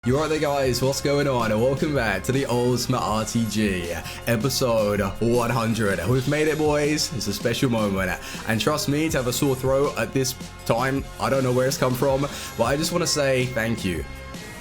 You alright there guys, what's going on? And welcome back to the Ultimate RTG episode 100. We've made it, boys. It's a special moment, and trust me, to have a sore throat at this time, I don't know where it's come from, but I just want to say thank you.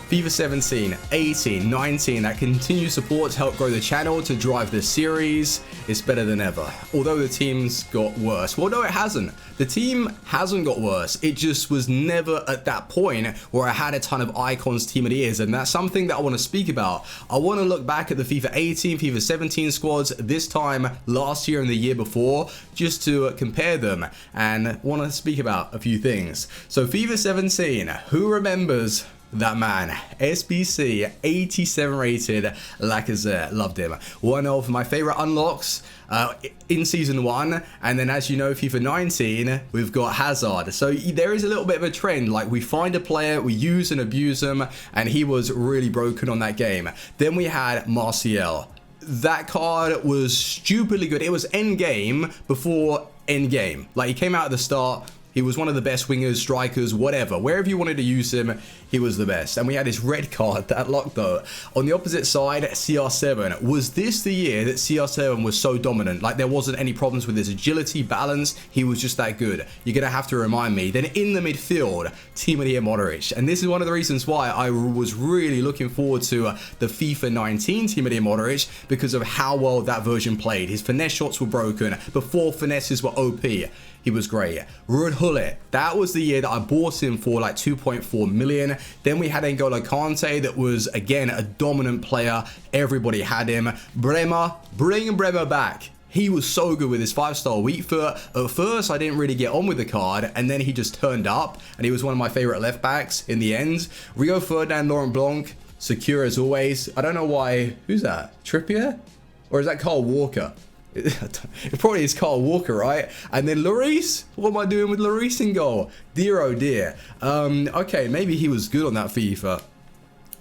FIFA 17, 18, 19, that continued support to help grow the channel, to drive the series, is better than ever. Although the team's got worse. Well, no, it hasn't. The team hasn't got worse. It just was never at that point where I had a ton of icons team of the years, and that's something that I want to speak about. I want to look back at the FIFA 18, FIFA 17 squads this time last year and the year before, just to compare them, and want to speak about a few things. So FIFA 17, who remembers that man? SBC 87 rated Lacazette, loved him. One of my favorite unlocks in season 1, and then as you know, FIFA 19 we've got Hazard. So there is a little bit of a trend, like we find a player, we use and abuse them, and he was really broken on that game. Then we had Martial. That card was stupidly good. It was end game before end game. Like, he came out at the start, he was one of the best wingers, strikers, whatever. Wherever you wanted to use him, he was the best. And we had his red card that locked though. On the opposite side, CR7. Was this the year that CR7 was so dominant? Like, there wasn't any problems with his agility, balance. He was just that good. You're going to have to remind me. Then in the midfield, Team of the Year Modric. And this is one of the reasons why I was really looking forward to the FIFA 19 Team of the Year Modric, because of how well that version played. His finesse shots were broken. Before finesses were OP. He was great. Ruud Gullit, that was the year that I bought him for like 2.4 million. Then we had N'Golo Kante, that was again a dominant player. Everybody had him. Bremer, bring Bremer back. He was so good with his 5-star weak foot. At first, I didn't really get on with the card, and then he just turned up, and he was one of my favorite left backs in the end. Rio Ferdinand, Laurent Blanc, secure as always. I don't know why. Who's that? Trippier? Or is that Kyle Walker? It probably is Kyle Walker, right? And then Lloris? What am I doing with Lloris in goal? Dear oh dear. Okay, maybe he was good on that FIFA.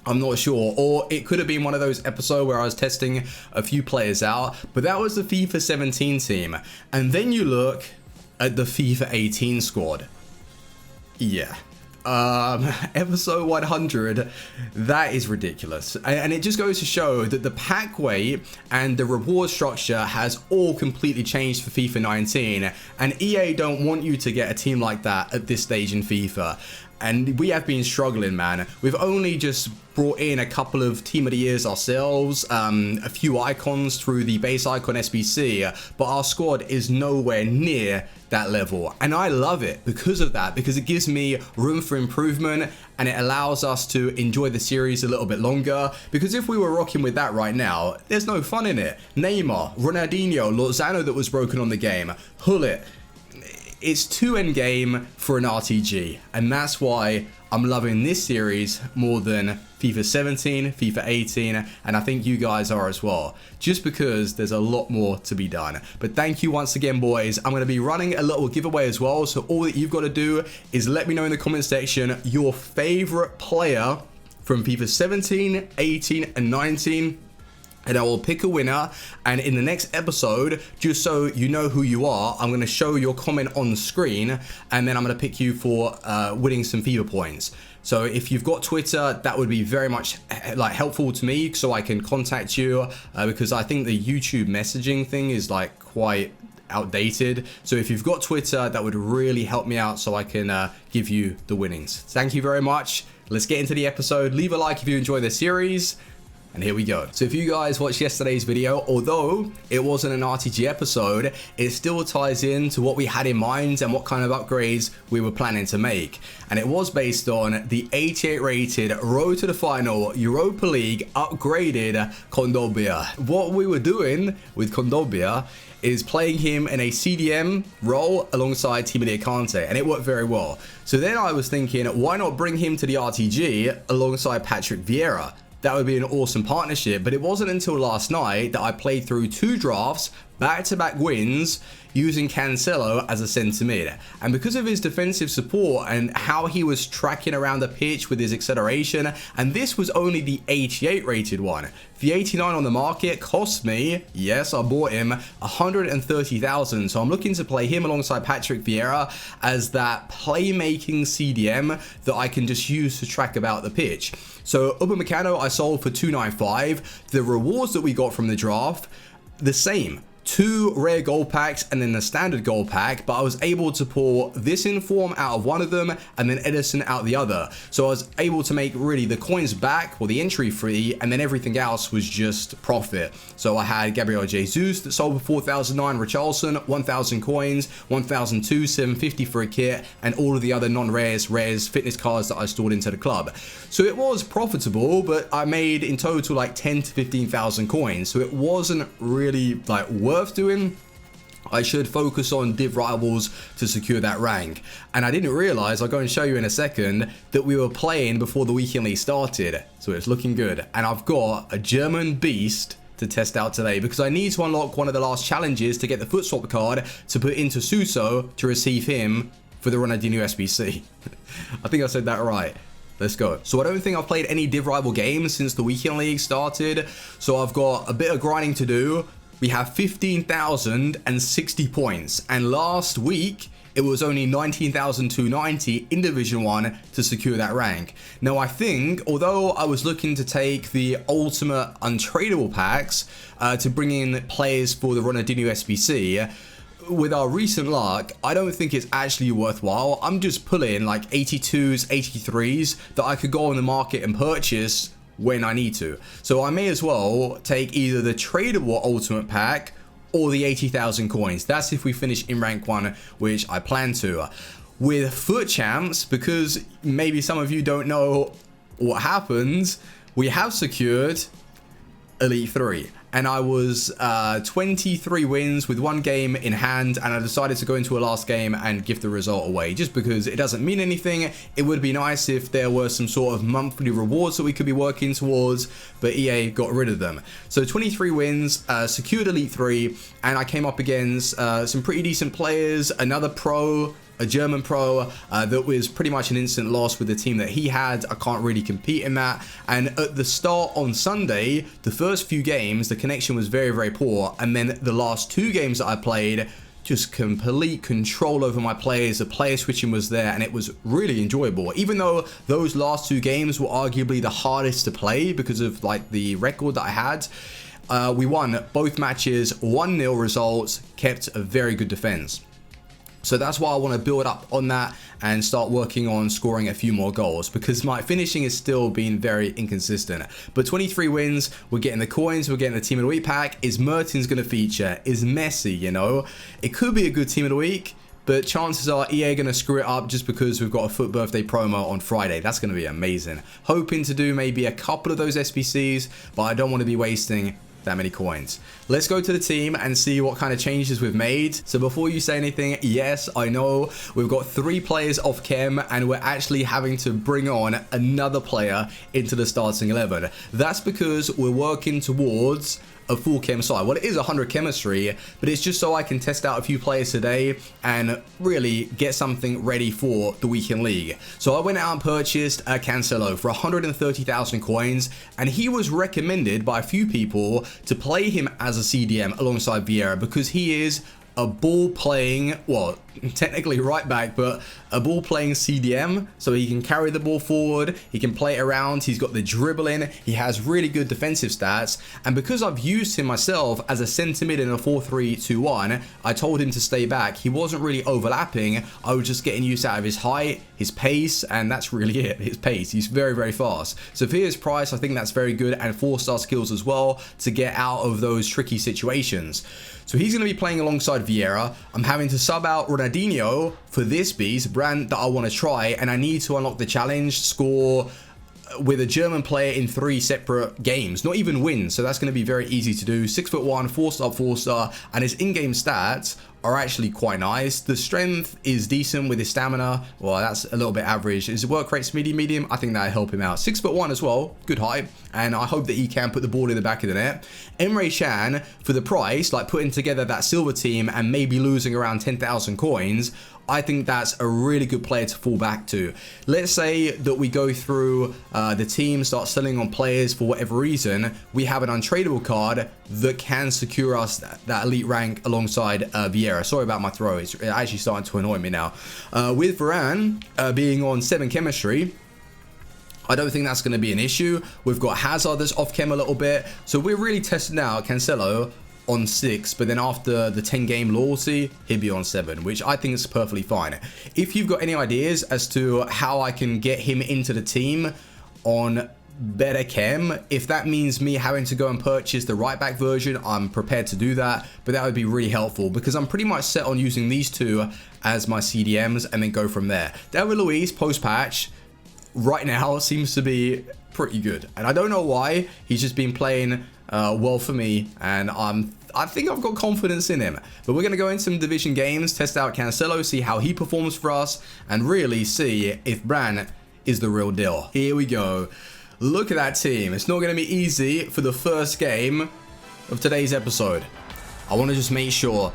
I'm not sure. Or it could have been one of those episodes where I was testing a few players out. But that was the FIFA 17 team. And then you look at the FIFA 18 squad. Yeah. Episode 100, that is ridiculous, and it just goes to show that the pack weight and the reward structure has all completely changed for FIFA 19, and EA don't want you to get a team like that at this stage in FIFA. And we have been struggling, man. We've only just brought in a couple of Team of the Years ourselves, a few icons through the base icon SBC, but our squad is nowhere near that level. And I love it because of that, because it gives me room for improvement, and it allows us to enjoy the series a little bit longer. Because if we were rocking with that right now, there's no fun in it. Neymar, Ronaldinho, Lozano that was broken on the game, Gullit. It's too endgame for an RTG, and that's why I'm loving this series more than FIFA 17, FIFA 18, and I think you guys are as well, just because there's a lot more to be done. But thank you once again, boys. I'm going to be running a little giveaway as well, so all that you've got to do is let me know in the comment section your favorite player from FIFA 17, 18, and 19. And I will pick a winner, and in the next episode, just so you know who you are, I'm going to show your comment on the screen, and then I'm going to pick you for winning some FIFA points. So if you've got Twitter, that would be very much like helpful to me, so I can contact you, because I think the YouTube messaging thing is like quite outdated. So if you've got Twitter, that would really help me out, so I can give you the winnings. Thank you very much. Let's get into the episode. Leave a like if you enjoy the series. And here we go. So if you guys watched yesterday's video, although it wasn't an RTG episode, it still ties in to what we had in mind and what kind of upgrades we were planning to make. And it was based on the 88 rated Road to the Final Europa League upgraded Kondogbia. What we were doing with Kondogbia is playing him in a CDM role alongside Team of the Year Kante, and it worked very well. So then I was thinking, why not bring him to the RTG alongside Patrick Vieira? That would be an awesome partnership. But it wasn't until last night that I played through 2 drafts, back-to-back wins using Cancelo as a centre mid. And because of his defensive support and how he was tracking around the pitch with his acceleration, and this was only the 88 rated one. The 89 on the market cost me, yes, I bought him, 130,000. So I'm looking to play him alongside Patrick Vieira as that playmaking CDM that I can just use to track about the pitch. So Upamecano I sold for 295. The rewards that we got from the draft, the same. 2 rare gold packs and then the standard gold pack, but I was able to pull this inform out of one of them and then Edison out the other. So I was able to make really the coins back or the entry free, and then everything else was just profit. So I had Gabriel Jesus that sold for 4,009, Richarlison 1,000 coins, 1,002, 750 for a kit, and all of the other non-rares, rares, fitness cards that I stored into the club. So it was profitable, but I made in total like 10 to 15,000 coins. So it wasn't really like worth doing. I should focus on div rivals to secure that rank. And I didn't realize, I'll go and show you in a second, that we were playing before the weekend league started. So it's looking good. And I've got a German beast to test out today because I need to unlock one of the last challenges to get the foot swap card to put into Suso to receive him for the Ronaldinho SBC. I think I said that right. Let's go. So I don't think I've played any div rival games since the weekend league started. So I've got a bit of grinding to do. We have 15,060 points, and last week it was only 19,290 in Division 1 to secure that rank. Now I think, although I was looking to take the ultimate untradeable packs to bring in players for the Ronaldinho SBC, with our recent luck, I don't think it's actually worthwhile. I'm just pulling like 82s, 83s that I could go on the market and purchase when I need to. So I may as well take either the tradable ultimate pack or the 80,000 coins. That's if we finish in rank 1, which I plan to. With foot champs, because maybe some of you don't know what happens, we have secured Elite 3. And I was 23 wins with 1 game in hand, and I decided to go into a last game and give the result away just because it doesn't mean anything. It would be nice if there were some sort of monthly rewards that we could be working towards, but EA got rid of them. So 23 wins, secured Elite 3, and I came up against some pretty decent players, another pro, a German pro that was pretty much an instant loss with the team that he had. I can't really compete in that. And at the start on Sunday, the first few games, the connection was very, very poor. And then the last 2 games that I played, just complete control over my players. The player switching was there and it was really enjoyable. Even though those last 2 games were arguably the hardest to play because of like the record that I had, we won both matches, 1-0 results, kept a very good defense. So that's why I want to build up on that and start working on scoring a few more goals, because my finishing is still being very inconsistent. But 23 wins, we're getting the coins, we're getting the team of the week pack. Is Mertens going to feature? Is Messi, you know? It could be a good team of the week, but chances are EA going to screw it up just because we've got a foot birthday promo on Friday. That's going to be amazing. Hoping to do maybe a couple of those SBCs, but I don't want to be wasting that many coins. Let's go to the team and see what kind of changes we've made. So before you say anything, yes, I know we've got 3 players off chem and we're actually having to bring on another player into the starting 11. That's because we're working towards a full chem side. Well, it is 100 chemistry, but it's just so I can test out a few players today and really get something ready for the weekend league. So I went out and purchased a Cancelo for 130,000 coins, and he was recommended by a few people to play him as a CDM alongside Vieira because he is a ball playing, well, technically right back, but a ball playing CDM, so he can carry the ball forward, he can play it around, he's got the dribbling, he has really good defensive stats. And because I've used him myself as a centre mid in a 4-3-2-1, I told him to stay back. He wasn't really overlapping, I was just getting use out of his height, his pace, and that's really it, his pace. He's very, very fast. So for his price, I think that's very good, and 4-star skills as well to get out of those tricky situations. So he's going to be playing alongside Vieira. I'm having to sub out Ronaldinho for this beast, Brandt, that I want to try, and I need to unlock the challenge, score with a German player in 3 separate games, not even wins. So that's going to be very easy to do. 6'1", 4-star, 4-star, and his in-game stats are actually quite nice. The strength is decent with his stamina. Well, that's a little bit average. His work rate's medium. I think that'll help him out. 6'1" as well, good height, and I hope that he can put the ball in the back of the net. Emre Can, for the price, like putting together that silver team and maybe losing around 10,000 coins, I think that's a really good player to fall back to. Let's say that we go through the team, start selling on players for whatever reason. We have an untradeable card that can secure us that elite rank alongside Vieira. Sorry about my throw. It's actually starting to annoy me now. With Varane being on 7 chemistry, I don't think that's going to be an issue. We've got Hazard that's off chem a little bit. So we're really testing out Cancelo on 6, but then after the 10-game loyalty, he'll be on 7, which I think is perfectly fine. If you've got any ideas as to how I can get him into the team on better chem, if that means me having to go and purchase the right back version, I'm prepared to do that, but that would be really helpful because I'm pretty much set on using these 2 as my CDMs and then go from there. David Luiz post-patch right now seems to be pretty good, and I don't know why. He's just been playing well for me, and I think I've got confidence in him. But we're going to go into some division games, test out Cancelo, see how he performs for us, and really see if Brandt is the real deal. Here we go. Look at that team. It's not going to be easy for the first game of today's episode. I want to just make sure.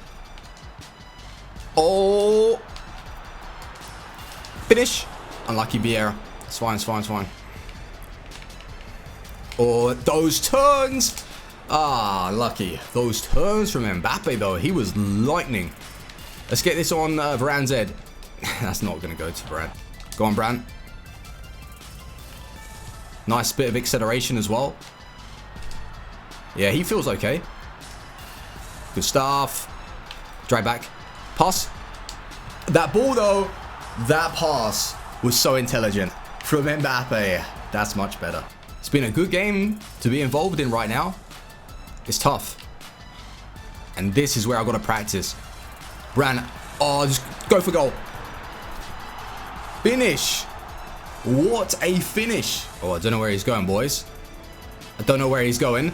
Oh, finish. Unlucky Vieira. It's fine, it's fine, it's fine. Oh, those turns. Ah, lucky. Those turns from Mbappe, though. He was lightning. Let's get this on Varane's head. That's not going to go to Brandt. Go on, Brandt. Nice bit of acceleration as well. Yeah, he feels okay. Good stuff. Drive back. Pass. That ball, though. That pass was so intelligent from Mbappe. That's much better. It's been a good game to be involved in right now. It's tough. And this is where I've got to practice. Brandt. Oh, just go for goal. Finish. What a finish. Oh, I don't know where he's going, boys. I don't know where he's going.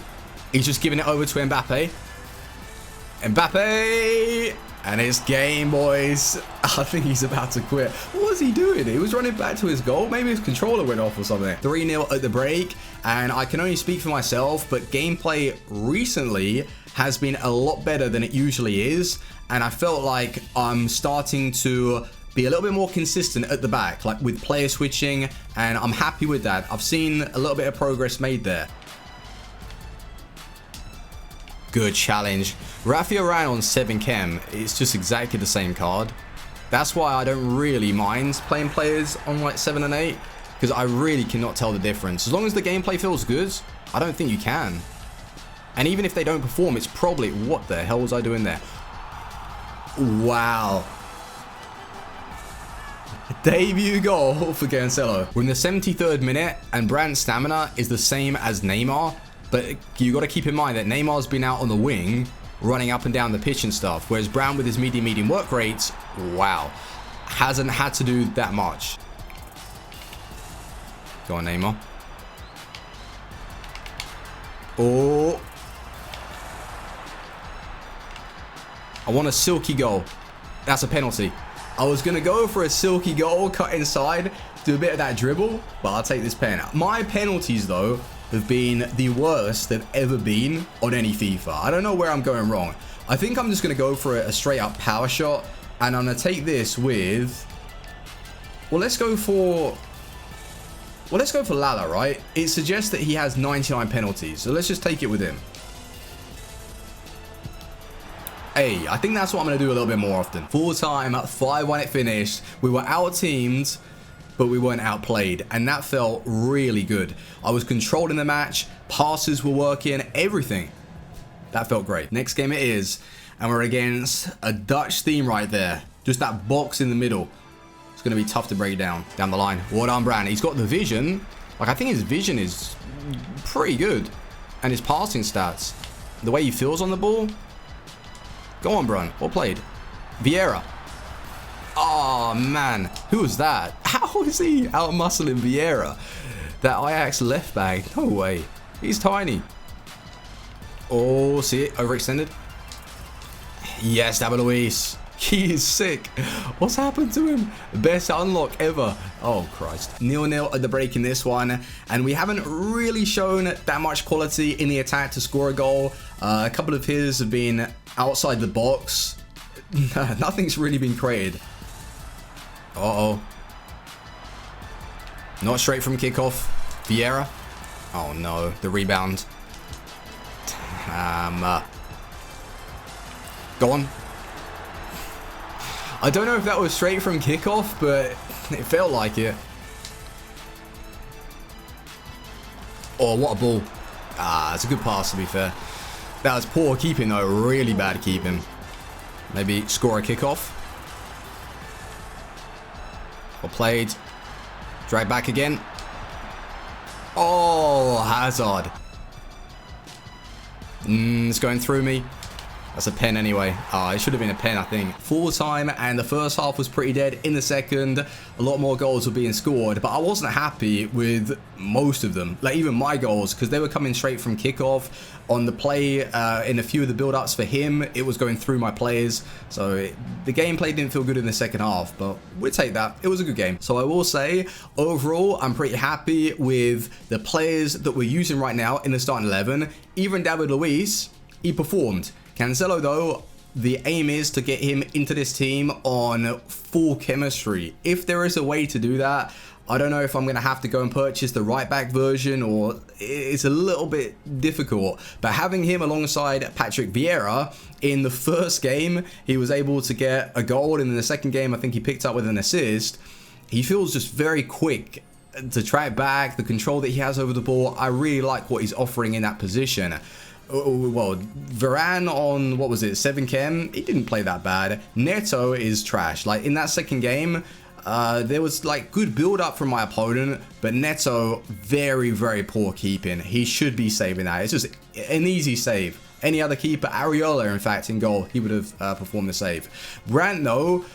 He's just giving it over to Mbappe. Mbappe. And it's game, boys. I think he's about to quit. What was he doing? He was running back to his goal. Maybe his controller went off or something. 3-0 at the break. And I can only speak for myself, but gameplay recently has been a lot better than it usually is. And I felt like I'm starting to be a little bit more consistent at the back, like with player switching. And I'm happy with that. I've seen a little bit of progress made there. Good challenge. Rafael Varane on 7 chem. It's just exactly the same card. That's why I don't really mind playing players on like 7 and 8, because I really cannot tell the difference. As long as the gameplay feels good, I don't think you can. And even if they don't perform, it's probably... What the hell was I doing there? Wow. Debut goal for Cancelo. We're in the 73rd minute, and Brandt's stamina is the same as Neymar. But you got to keep in mind that Neymar's been out on the wing, running up and down the pitch and stuff. Whereas Brandt with his medium work rates, wow, hasn't had to do that much. Go on, Neymar. Oh. I want a silky goal. That's a penalty. I was going to go for a silky goal, cut inside, do a bit of that dribble, but I'll take this pen. My penalties, though, have been the worst they've ever been on any FIFA. I don't know where I'm going wrong. I think I'm just going to go for a straight up power shot, and I'm going to take this with... Well, let's go for Lala, right? It suggests that he has 99 penalties, so let's just take it with him. Hey, I think that's what I'm going to do a little bit more often. Full time, 5-1 it finished. We were out-teamed, but we weren't outplayed, and that felt really good. I was controlling the match, passes were working, everything. That felt great. Next game it is, and we're against a Dutch team right there. Just that box in the middle. It's going to be tough to break down the line. Well done, Brandt. He's got the vision. Like, I think his vision is pretty good. And his passing stats. The way he feels on the ball. Go on, Brandt. Well played. Vieira. Oh, man. Who was that? How is he out-muscling Vieira? That Ajax left back. No way. He's tiny. Oh, see it? Overextended. Yes, David Luiz. He is sick. What's happened to him? Best unlock ever. Oh, Christ. 0-0 at the break in this one. And we haven't really shown that much quality in the attack to score a goal. A couple of his have been outside the box. Nothing's really been created. Uh-oh. Not straight from kickoff. Vieira. Oh, no. The rebound. Go on. I don't know if that was straight from kickoff, but it felt like it. Oh, what a ball. Ah, it's a good pass, to be fair. That was poor keeping, though. Really bad keeping. Maybe score a kickoff. Well played. Drag back again. Oh, Hazard. It's going through me. That's a pen anyway. It should have been a pen, I think. Full time, and the first half was pretty dead. In the second, a lot more goals were being scored, but I wasn't happy with most of them. Like, even my goals, because they were coming straight from kickoff. On the play, in a few of the build-ups for him, it was going through my players. So the gameplay didn't feel good in the second half, but we'll take that. It was a good game. So I will say, overall, I'm pretty happy with the players that we're using right now in the starting 11. Even David Luiz, he performed. Cancelo, though, the aim is to get him into this team on full chemistry. If there is a way to do that, I don't know if I'm going to have to go and purchase the right back version, or it's a little bit difficult. But having him alongside Patrick Vieira in the first game, he was able to get a goal, and in the second game, I think he picked up with an assist. He feels just very quick to track back, the control that he has over the ball. I really like what he's offering in that position. Well, Varane on, what was it, 7 chem? He didn't play that bad. Neto is trash. Like, in that second game, there was, like, good build-up from my opponent, but Neto, very, very poor keeping. He should be saving that. It's just an easy save. Any other keeper, Areola, in fact, in goal, he would have performed the save. Brandt, though,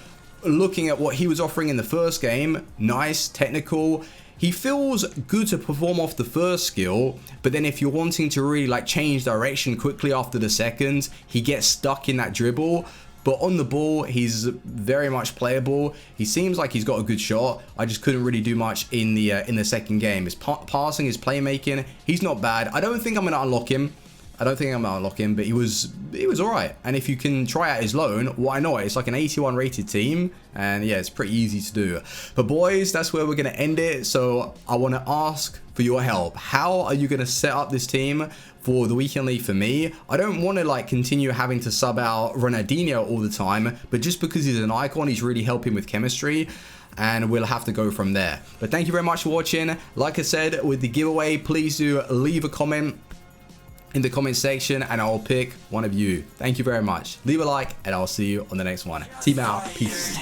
looking at what he was offering in the first game, nice, technical. He feels good to perform off the first skill, but then if you're wanting to really like change direction quickly after the second, he gets stuck in that dribble. But on the ball, he's very much playable. He seems like he's got a good shot. I just couldn't really do much in the second game. His passing, his playmaking, he's not bad. I don't think I'm going to unlock him. but he was all right. And if you can try out his loan, why not? It's like an 81 rated team, and yeah, it's pretty easy to do. But boys, that's where we're going to end it. So I want to ask for your help. How are you going to set up this team for the weekend league for me? I don't want to like continue having to sub out Ronaldinho all the time, but just because he's an icon, he's really helping with chemistry, and we'll have to go from there. But thank you very much for watching. Like I said, with the giveaway, please do leave a comment in the comment section and I'll pick one of you. Thank you very much. Leave a like and I'll see you on the next one. Team out. Peace.